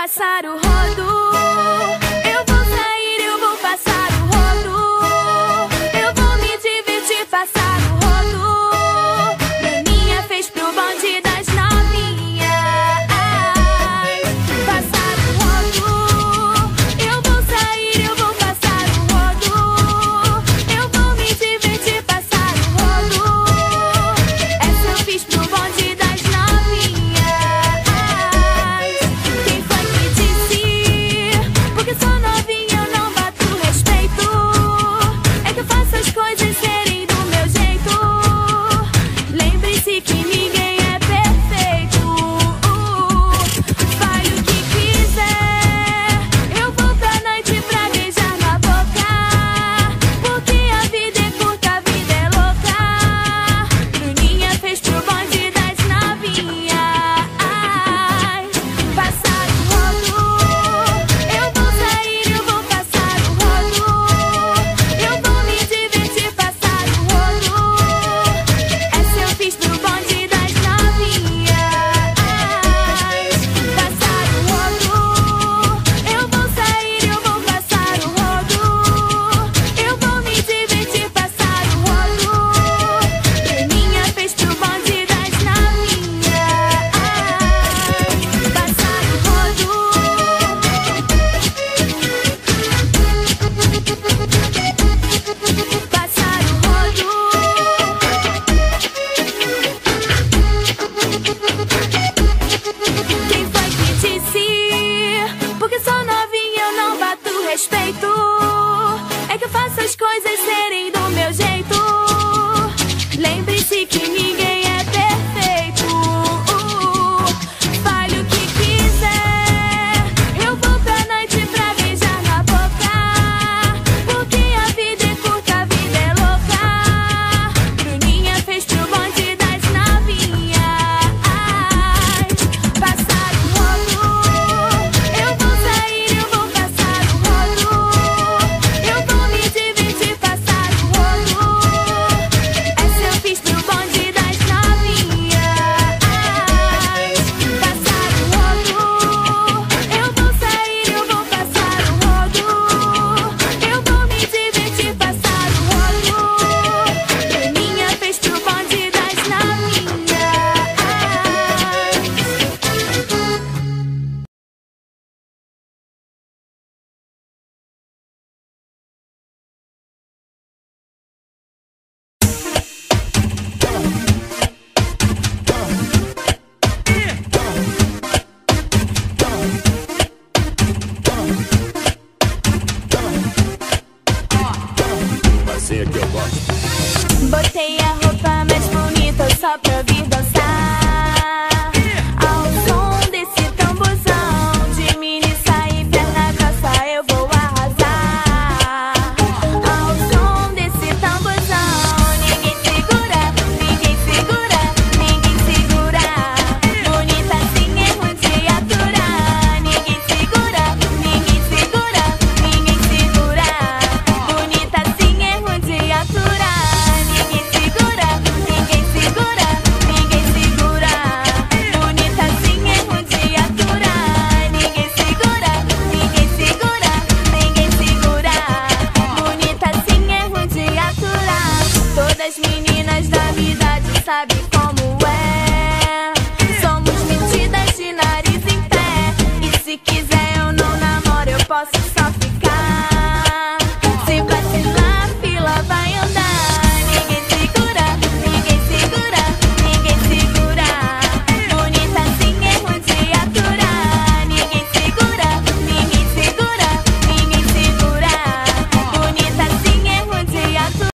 passar o rodo. Eu vou sair, eu vou passar o rodo. Eu vou me divertir, passar o rodo. Maninha fez pro bonde das novinhas. Passar o rodo. Eu vou sair, eu vou passar o rodo. Eu vou me divertir, passar o rodo. Essa eu fiz pro bonde das novinhas. Quem foi que disse? Porque sou novinha, eu não bato respeito. É que eu faço as coisas serem do meu jeito. Lembre-se que ninguém é perfeito. Fale o que quiser. Eu vou pra noite pra beijar na boca. Porque a vida é curta, a vida é louca. Bruninha fez pro bonde das novinhas. Passar o rodo. Eu vou sair, eu vou passar o rodo. Eu vou me divertir, passar o rodo. Essa eu fiz pro bonde das novinhas. Passar o rodo. Eu vou sair, eu vou passar o rodo. Eu vou me divertir, passar o rodo. Bruninha fez pro bonde das novinhas. Passar o rodo. Passar o rodo. Quem foi que disse? Porque sou novinha, eu não bato respeito. É que eu faço as coisas serem do meu jeito. Lembre-se que ninguém é perfeito. Fale o que quiser. Eu vou pra noite pra beijar na boca. Porque a vida é curta, a vida é louca. Bruninha fez pro bonde das novinhas. Passar o rodo. Eu vou sair, eu vou passar o rodo. Eu vou me divertir, passar o rodo. Essa eu fiz pro bonde das novinhas. Passar o rodo. Eu vou sair, eu vou passar o rodo. Eu vou me divertir, passar o rodo. Bruninha fez pro bonde das novinhas. Assim é que eu gosto. Botei a roupa mais bonita só pra vir dançar. Ao som desse tamborzão, de mini saia e perna grossa eu vou arrasar. Ao som desse tamborzão, ninguém segura, ninguém segura, ninguém segura. Bonita assim é ruim de aturar. Ninguém segura, ninguém segura, ninguém segura. Bonita assim é ruim de aturar. Ninguém segura, ninguém segura, ninguém segura. Bonita assim é ruim de aturar. Ninguém segura, ninguém segura, ninguém segura. Bonita assim é ruim de aturar. Todas meninas da minha idade sabem como é. Somos metidas de nariz em pé. E se quiser eu não namoro, eu posso só ficar.